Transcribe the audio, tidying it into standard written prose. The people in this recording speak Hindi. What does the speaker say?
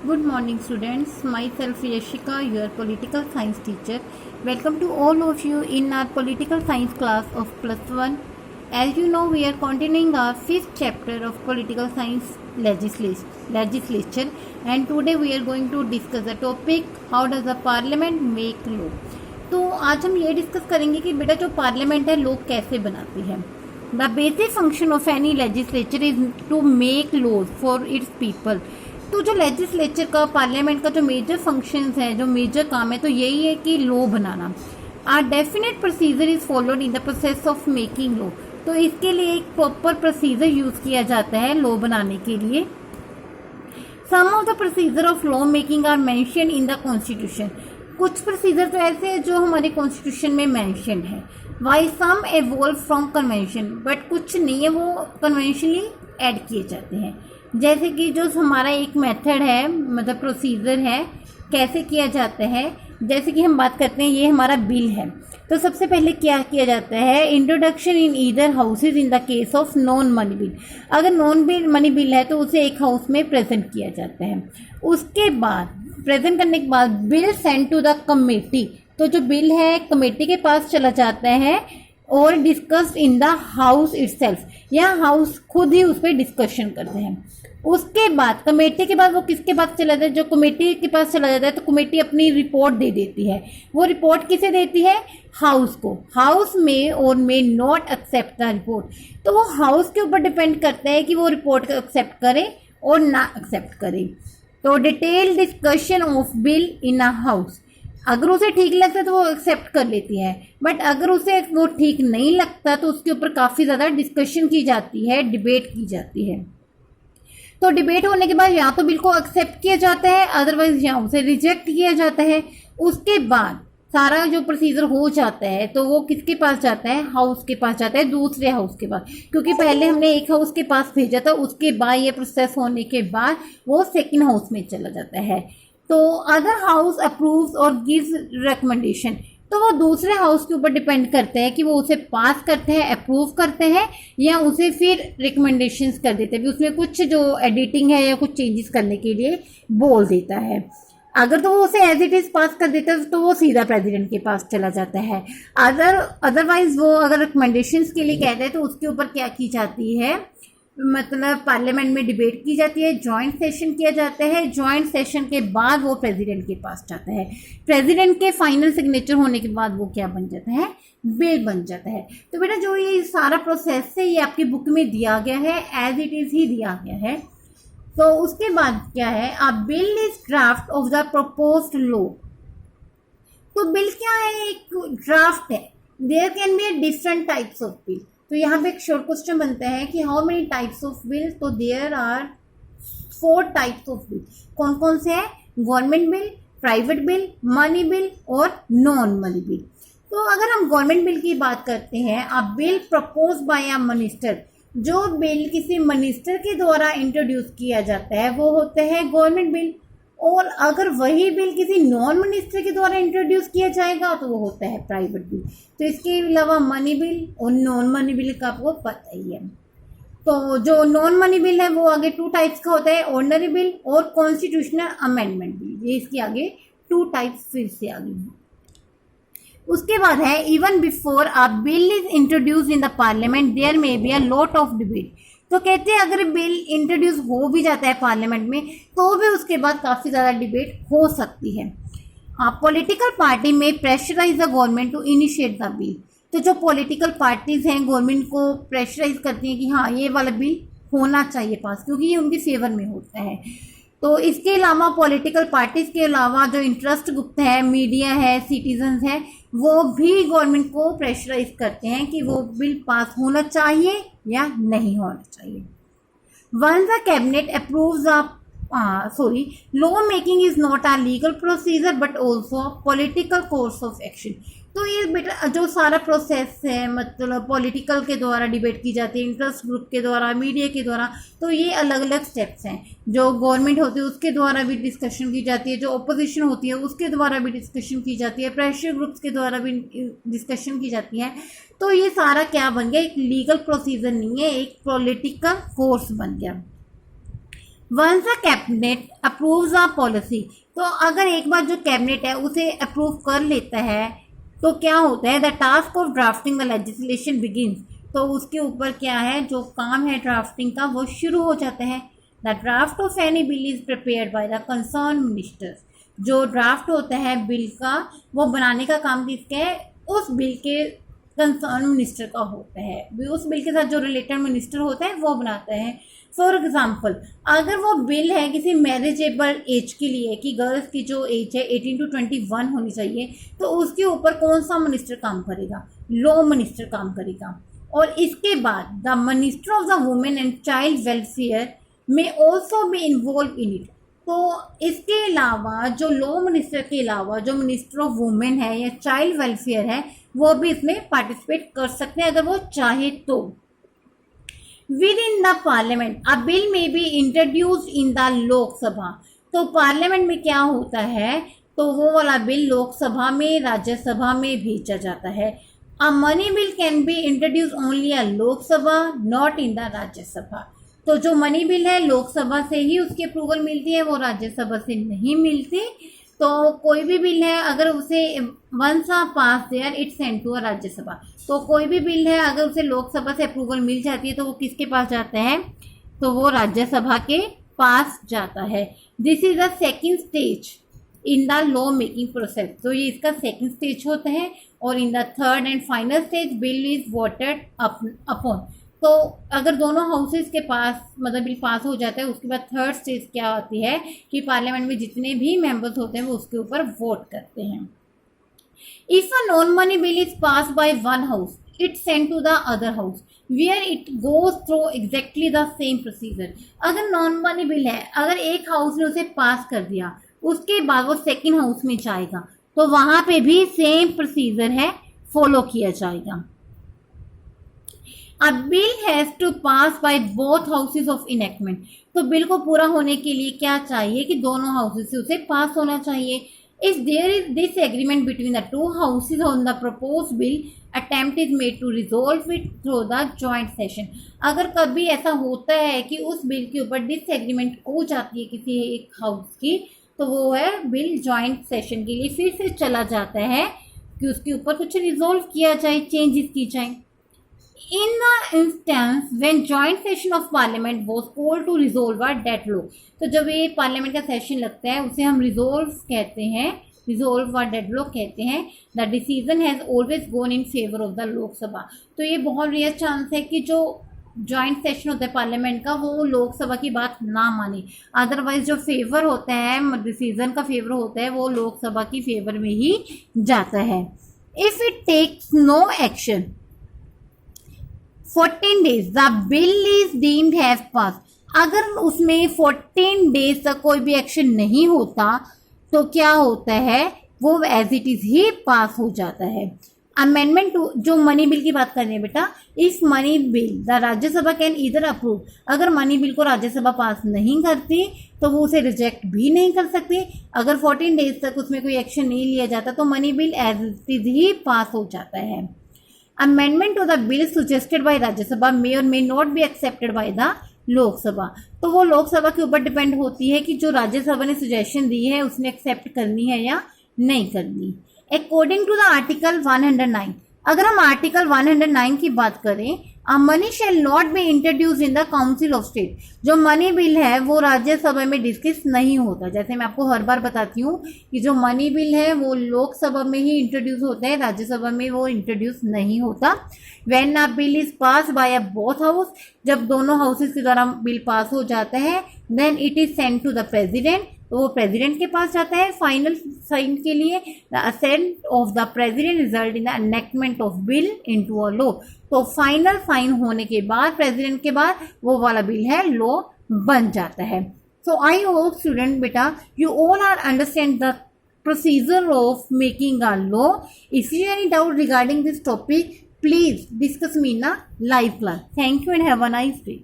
Good morning, students. Myself Yashika, your political science teacher. Welcome to all of you in our political science class of plus one. As you know, we are continuing our fifth chapter of political science legislature, and today we are going to discuss the topic how does the parliament make law. तो आज हम ये डिस्कस करेंगे कि बेटा जो पार्लियामेंट है लोग कैसे बनाती है. The basic function of any legislature is to make laws for its people. तो जो लेजिस्लेचर का पार्लियामेंट का जो मेजर फंक्शंस है, जो मेजर काम है, तो यही है कि लॉ बनाना. Are definite procedure is followed in the process of making law. तो इसके लिए एक प्रॉपर प्रोसीजर यूज किया जाता है लॉ बनाने के लिए. Some of the procedure of law making are mention in the constitution. कुछ प्रोसीजर तो ऐसे हैं जो हमारे कॉन्स्टिट्यूशन में मेंशन है. Why some evolve from convention, but कुछ नहीं है, वो कन्वेंशनली ऐड किए जाते हैं. जैसे कि जो हमारा एक मेथड है, मतलब प्रोसीजर है, कैसे किया जाता है. जैसे कि हम बात करते हैं, ये हमारा बिल है, तो सबसे पहले क्या किया जाता है, introduction in either houses in the case of non money bill. अगर नॉन बिल मनी बिल है तो उसे एक हाउस में प्रेजेंट किया जाता है. उसके बाद प्रेजेंट करने के बाद bill send to the committee. तो जो बिल है कमेटी के पास चला जाता है और discussed in the house itself, या हाउस खुद ही उस पर डिस्कशन करते हैं. उसके बाद कमेटी के बाद वो किसके पास चला जाता है, जो कमेटी के पास चला जाता है तो कमेटी अपनी रिपोर्ट दे देती है. वो रिपोर्ट किसे देती है, हाउस को. हाउस में और may not accept the report. तो वो हाउस के ऊपर डिपेंड करता है कि वो रिपोर्ट को एक्सेप्ट करे और ना एक्सेप्ट करे. तो detail discussion of bill in a house, अगर उसे ठीक लगता है तो वो एक्सेप्ट कर लेती है, बट अगर उसे वो ठीक नहीं लगता तो उसके ऊपर काफ़ी ज़्यादा डिस्कशन की जाती है, डिबेट की जाती है. तो डिबेट होने के बाद या तो बिल को एक्सेप्ट किया जाता है, अदरवाइज या उसे रिजेक्ट किया जाता है. उसके बाद सारा जो प्रोसीजर हो जाता है तो वो किसके पास जाता है, हाउस के पास जाता है, दूसरे हाउस के पास. क्योंकि पहले हमने एक हाउस के पास भेजा था, उसके बाद ये प्रोसेस होने के बाद वो सेकेंड हाउस में चला जाता है. तो अदर हाउस अप्रूव्स और गिव्स रिकमेंडेशन. तो वो दूसरे हाउस के ऊपर डिपेंड करते हैं कि वो उसे पास करते हैं, अप्रूव करते हैं, या उसे फिर रिकमेंडेशंस कर देते हैं. उसमें कुछ जो एडिटिंग है या कुछ चेंजेस करने के लिए बोल देता है. अगर तो वो उसे एज इट इज पास कर देता है तो वो सीधा प्रेसिडेंट के पास चला जाता है. अदरवाइज वो अगर रिकमेंडेशंस के लिए कहते हैं तो उसके ऊपर क्या की जाती है, मतलब पार्लियामेंट में डिबेट की जाती है, जॉइंट सेशन किया जाता है. जॉइंट सेशन के बाद वो प्रेसिडेंट के पास जाता है. प्रेसिडेंट के फाइनल सिग्नेचर होने के बाद वो क्या बन जाता है, बिल बन जाता है. तो बेटा जो ये सारा प्रोसेस है ये आपकी बुक में दिया गया है, एज इट इज ही दिया गया है. तो उसके बाद क्या है, a bill is draft of the proposed law. तो बिल क्या है, एक ड्राफ्ट है. There can be different types of bill. तो यहाँ पे एक शॉर्ट क्वेश्चन बनता है कि how many types of bill. तो there are 4 types of bill. कौन कौन से हैं, government bill, private bill, money bill और नॉन मनी बिल. तो अगर हम गवर्नमेंट बिल की बात करते हैं, अ bill propose by a minister. जो बिल किसी मिनिस्टर के द्वारा इंट्रोड्यूस किया जाता है वो होता है गवर्नमेंट बिल. और अगर वही बिल किसी नॉन मिनिस्टर के द्वारा इंट्रोड्यूस किया जाएगा तो वो होता है प्राइवेट बिल. तो इसके अलावा मनी बिल और नॉन मनी बिल का आपको पता ही है. तो जो नॉन मनी बिल है वो आगे 2 टाइप्स का होता है, ऑर्डिनरी बिल और कॉन्स्टिट्यूशनल अमेंडमेंट बिल. ये इसके आगे 2 टाइप्स फिर से आ गई हैं. उसके बाद है, even before a bill is introduce in the parliament there may be a lot of debate. तो कहते हैं अगर बिल इंट्रोड्यूस हो भी जाता है पार्लियामेंट में तो भी उसके बाद काफ़ी ज़्यादा डिबेट हो सकती है. Political party may pressurise the government to initiate the bill. तो जो पॉलिटिकल पार्टीज हैं गवर्नमेंट को प्रेशराइज करती हैं कि हाँ ये वाला बिल होना चाहिए पास, क्योंकि ये उनके फेवर में होता है. तो इसके अलावा पॉलिटिकल पार्टीज के अलावा जो इंटरेस्ट ग्रुप है, मीडिया है, सिटीजन्स है, वो भी गवर्नमेंट को प्रेशराइज करते हैं कि वो बिल पास होना चाहिए या नहीं होना चाहिए. Once the cabinet approves law making is not a legal procedure but also political course of action. तो ये बेटा जो सारा प्रोसेस है, मतलब पॉलिटिकल के द्वारा डिबेट की जाती है, इंटरेस्ट ग्रुप के द्वारा, मीडिया के द्वारा. तो ये अलग अलग स्टेप्स हैं. जो गवर्नमेंट होती है उसके द्वारा भी डिस्कशन की जाती है, जो ओपोजिशन होती है उसके द्वारा भी डिस्कशन की जाती है, प्रेशर ग्रुप्स के द्वारा भी डिस्कशन की जाती है. तो ये सारा क्या बन गया, एक लीगल प्रोसीजर नहीं है, एक पॉलिटिकल कोर्स बन गया. Once the cabinet approves a policy, तो अगर एक बार जो कैबिनेट है उसे अप्रूव कर लेता है तो क्या होता है, the task of drafting the legislation begins, तो उसके ऊपर क्या है, जो काम है ड्राफ्टिंग का वो शुरू हो जाता है। The draft of any bill is prepared by the concern ministers, जो ड्राफ्ट होता है बिल का वो बनाने का काम किसका है, उस बिल के कंसर्न मिनिस्टर का होता है, उस बिल के साथ जो रिलेटेड मिनिस्टर होता है वो बनाता है। फॉर एग्जाम्पल, अगर वो बिल है किसी मैरिजेबल एज के लिए कि गर्ल्स की जो एज है 18 to 21 होनी चाहिए, तो उसके ऊपर कौन सा मिनिस्टर काम करेगा, लॉ मिनिस्टर काम करेगा। और इसके बाद the minister of the women and child welfare may also be involve in it, तो इसके अलावा जो लॉ मिनिस्टर के अलावा जो मिनिस्टर ऑफ वुमेन है या चाइल्ड वेलफेयर है वो भी इसमें पार्टिसिपेट कर सकते हैं अगर वो चाहे तो। Within the parliament a bill may be introduced in the Lok Sabha, तो पार्लियामेंट में क्या होता है, तो वो वाला बिल लोकसभा में राज्यसभा में भेजा जाता है। A money bill can be introduce only a Lok Sabha not in the Rajya Sabha, तो जो मनी बिल है लोकसभा से ही उसकी अप्रूवल मिलती है, वो राज्यसभा से नहीं मिलती। तो कोई भी बिल है अगर उसे once pass there it send to a Rajya Sabha, तो कोई भी बिल है अगर उसे लोकसभा से अप्रूवल मिल जाती है तो वो किसके पास जाता है, तो वो राज्यसभा के पास जाता है। This is the second stage in the law making process, तो ये इसका सेकेंड स्टेज होता है। और in the third and final stage bill is voted upon, तो अगर दोनों हाउसेस के पास मतलब बिल पास हो जाता है उसके बाद थर्ड स्टेज क्या आती है कि पार्लियामेंट में जितने भी मेंबर्स होते हैं वो उसके ऊपर वोट करते हैं। If a non money bill is pass by one house it send to the other house where it goes through exactly the same procedure, अगर नॉन मनी बिल है अगर एक हाउस ने उसे पास कर दिया उसके बाद वो सेकेंड हाउस में जाएगा तो वहां पे भी सेम प्रोसीजर है, फॉलो किया जाएगा। A bill has to pass by both houses of enactment, तो बिल को पूरा होने के लिए क्या चाहिए कि दोनों हाउसेस से उसे पास होना चाहिए। If there is disagreement between the two houses on the proposed bill, attempt is made to resolve it through the joint session, अगर कभी ऐसा होता है कि उस बिल के ऊपर डिसएग्रीमेंट हो जाती है किसी एक हाउस की, तो वो है बिल जॉइंट सेशन के लिए फिर से चला जाता है कि उसके ऊपर कुछ रिजोल्व किया जाए, चेंजेस की जाए। In the instance when joint session of parliament was called to resolve a deadlock, तो जब ये पार्लियामेंट का सेशन लगता है उसे हम रिजोल्व कहते हैं, रिजोल्व व डेडलॉक कहते हैं। The decision has always gone in favour of the Lok Sabha, तो ये बहुत रेयर चांस है कि जो जॉइंट सेशन होता है पार्लियामेंट का वो लोकसभा की बात ना माने, अदरवाइज जो फेवर होता है डिसीजन का फेवर होता है वो लोकसभा की फेवर में ही जाता है। If it takes no action 14 days the bill is deemed have passed, अगर उसमें 14 days तक कोई भी एक्शन नहीं होता तो क्या होता है, वो एज इट इज ही पास हो जाता है। अमेंडमेंट टू, जो मनी बिल की बात कर रहे हैं बेटा, if money bill the Rajya Sabha can इधर अप्रूव, अगर मनी बिल को राज्यसभा पास नहीं करती तो वो उसे रिजेक्ट भी नहीं कर सकती। अगर 14 डेज तक उसमें कोई एक्शन नहीं लिया जाता तो money bill as it is ही पास हो जाता है। Amendment to the bill suggested by Rajya Sabha may or may not be accepted by the Lok Sabha, तो वो लोकसभा के ऊपर डिपेंड होती है कि जो राज्यसभा ने सजेशन दी है उसने एक्सेप्ट करनी है या नहीं करनी। अकॉर्डिंग टू द आर्टिकल 109, अगर हम आर्टिकल 109 की बात करें, a money shall not be introduce in the council of state, जो मनी बिल है वो राज्यसभा में डिस्कस नहीं होता। जैसे मैं आपको हर बार बताती हूँ कि जो मनी बिल है वो लोकसभा में ही इंट्रोड्यूस होता है, राज्यसभा में वो इंट्रोड्यूस नहीं होता। When a bill is pass by a both house, जब दोनों हाउसेस के द्वारा बिल पास हो जाता है, then it is send to the president, तो वो प्रेसिडेंट के पास जाता है फाइनल साइन के लिए। The assent of the president result in the enactment of bill into a law, तो फाइनल साइन होने के बाद प्रेसिडेंट के बाद वो वाला बिल है लॉ बन जाता है। सो आई होप स्टूडेंट बेटा you all are understand the procedure of making a law. If you have any doubt regarding this topic, please discuss me in a live class. Thank you and have a nice day.